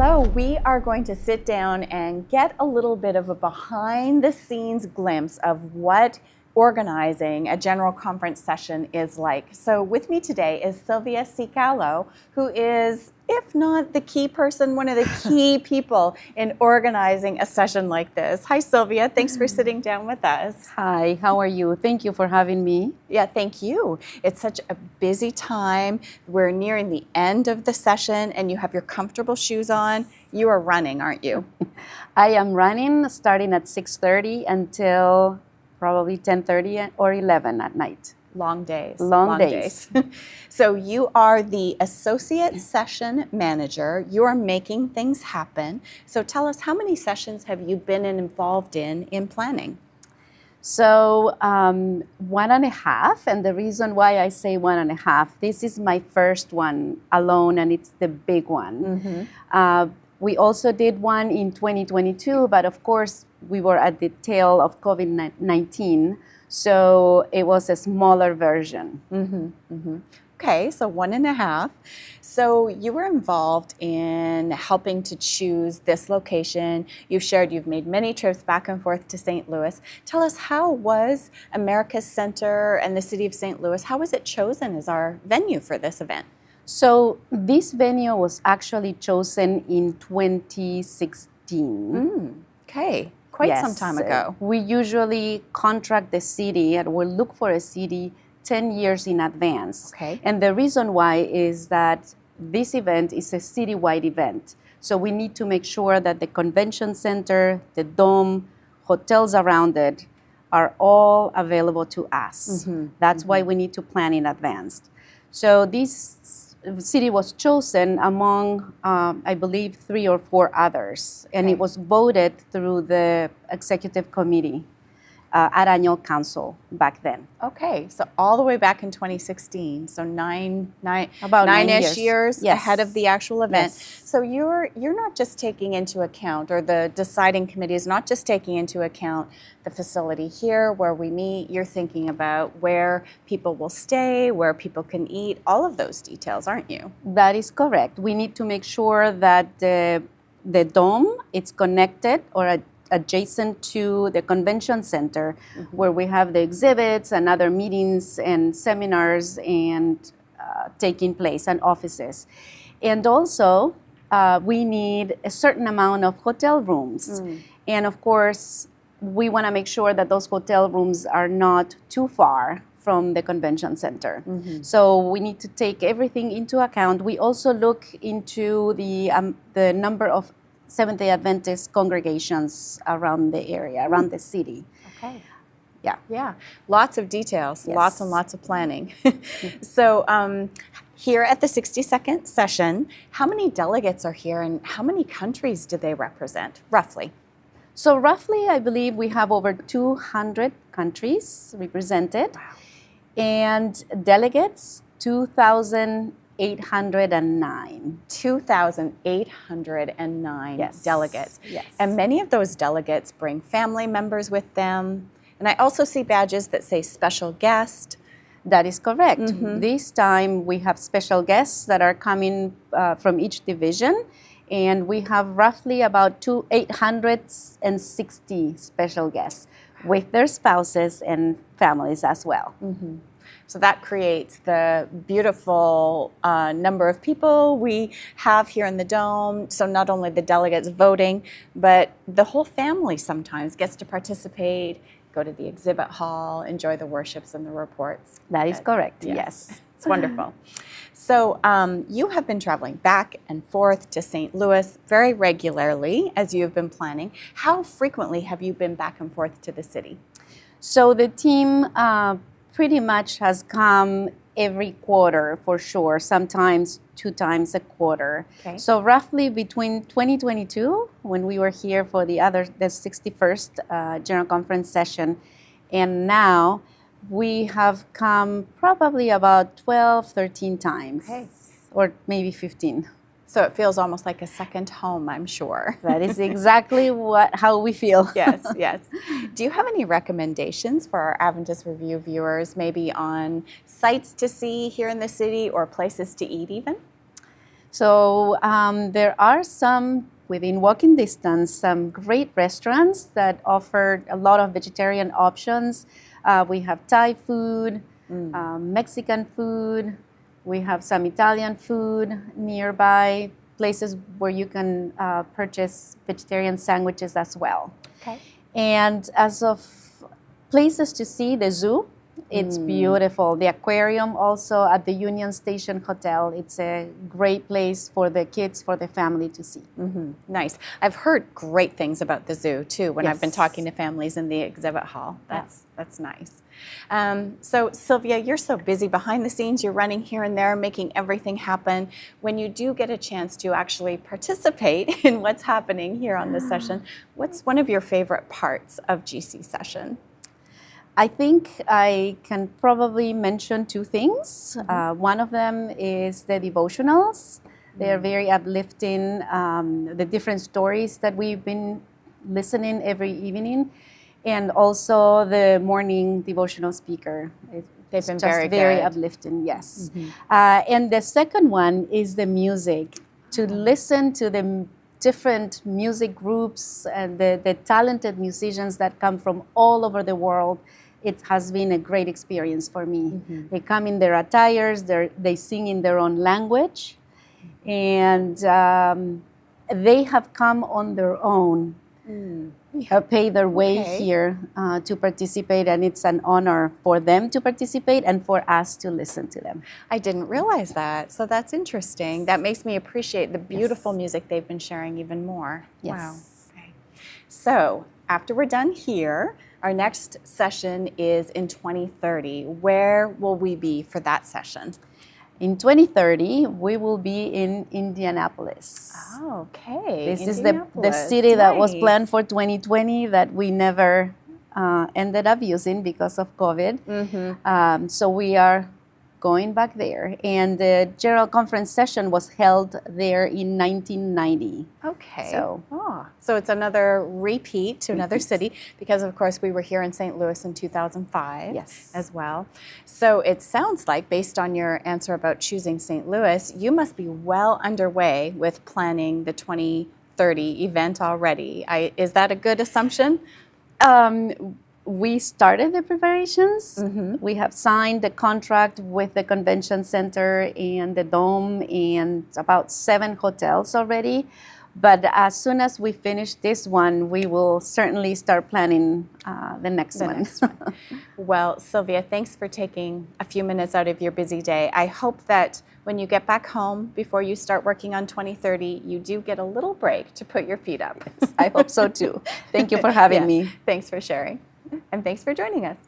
Hello, we are going to sit down and get a little bit of a behind the scenes glimpse of what organizing a general conference session is like. So with me today is Silvia Sicalo, who is, if not the key person, one of the key people in organizing a session like this. Hi, Silvia. Thanks for sitting down with us. Hi, how are you? Thank you for having me. Yeah, thank you. It's such a busy time. We're nearing the end of the session and you have your comfortable shoes on. You are running, aren't you? I am running starting at 6:30 until probably 10:30 or 11 at night. Long days. Long days. So you are the associate session manager. You're making things happen. So tell us, how many sessions have you been involved in planning? So 1.5, and the reason why I say 1.5, this is my first one alone, and it's the big one. We also did one in 2022, but of course we were at the tail of COVID-19, so it was a smaller version. Okay, so 1.5. So you were involved in helping to choose this location. You've shared you've made many trips back and forth to St. Louis. Tell us, how was America's Center and the city of St. Louis, how was it chosen as our venue for this event? So this venue was actually chosen in 2016. Okay, quite some time ago. We usually contract the city and we'll look for a city 10 years in advance. Okay. And the reason why is that this event is a citywide event. So we need to make sure that the convention center, the dome, hotels around it are all available to us. That's why we need to plan in advance. So this city was chosen among, I believe, 3 or 4 others. And it was voted through the executive committee at annual council back then. Okay, so all the way back in 2016, so About 9-ish years Yes. ahead of the actual event. Yes. So you're not just taking into account, or the deciding committee is not just taking into account the facility here where we meet. You're thinking about where people will stay, where people can eat, all of those details, aren't you? That is correct. We need to make sure that the dome, it's connected or adjacent to the convention center, where we have the exhibits and other meetings and seminars and taking place, and offices. And also, we need a certain amount of hotel rooms. And of course, we want to make sure that those hotel rooms are not too far from the convention center. So we need to take everything into account. We also look into the number of Seventh-day Adventist congregations around the area, around the city. Okay. Yeah. Yeah, lots of details, Yes. lots and lots of planning. So here at the 60-second session, how many delegates are here and how many countries do they represent, roughly? So roughly, I believe we have over 200 countries represented. Wow. And delegates, 2,809. 2,809 delegates. Yes. And many of those delegates bring family members with them. And I also see badges that say special guest. That is correct. This time we have special guests that are coming from each division. And we have roughly about 860 special guests with their spouses and families as well. So that creates the beautiful number of people we have here in the Dome. So not only the delegates voting, but the whole family sometimes gets to participate, go to the exhibit hall, enjoy the worships and the reports. That is correct, Yes. It's wonderful. So you have been traveling back and forth to St. Louis very regularly as you have been planning. How frequently have you been back and forth to the city? So the team pretty much has come every quarter for sure, sometimes 2 times a quarter. Okay. So roughly between 2022, when we were here for the 61st General Conference session, and now, we have come probably about 12, 13 times, or maybe 15. So it feels almost like a second home, I'm sure. That is exactly how we feel. Yes, yes. Do you have any recommendations for our Adventist Review viewers, maybe on sites to see here in the city or places to eat even? So there are some, within walking distance, some great restaurants that offer a lot of vegetarian options. We have Thai food, Mexican food. We have some Italian food nearby, places where you can purchase vegetarian sandwiches as well. Okay. And as of places to see, the zoo, it's beautiful. The aquarium also at the Union Station Hotel. It's a great place for the kids, for the family to see. Nice. I've heard great things about the zoo too when I've been Yes. talking to families in the exhibit hall. That's nice. So Silvia, you're so busy behind the scenes. You're running here and there, making everything happen. When you do get a chance to actually participate in what's happening here on this session, what's one of your favorite parts of GC session? I think I can probably mention two things. One of them is the devotionals. They are very uplifting, the different stories that we've been listening every evening, and also the morning devotional speaker. They've been just very very good. uplifting, yes. And the second one is the music. To listen to the different music groups and the talented musicians that come from all over the world, it has been a great experience for me. They come in their attires, they sing in their own language, and they have come on their own. They have paid their way here to participate, and it's an honor for them to participate and for us to listen to them. I didn't realize that, so that's interesting. That makes me appreciate the beautiful music they've been sharing even more. Yes. Wow. Okay. So after we're done here, our next session is in 2030. Where will we be for that session? In 2030, we will be in Indianapolis. Oh, okay. This is the city that was planned for 2020 that we never ended up using because of COVID. So we are going back there. And the General Conference session was held there in 1990. Okay. So it's another repeat to another city because, of course, we were here in St. Louis in 2005 Yes. as well. So it sounds like, based on your answer about choosing St. Louis, you must be well underway with planning the 2030 event already. Is that a good assumption? we started the preparations. We have signed the contract with the convention center and the Dome and about 7 hotels already. But as soon as we finish this one, we will certainly start planning the next one. Well, Silvia, thanks for taking a few minutes out of your busy day. I hope that when you get back home, before you start working on 2030, you do get a little break to put your feet up. I hope so too. Thank you for having me. Thanks for sharing. And thanks for joining us.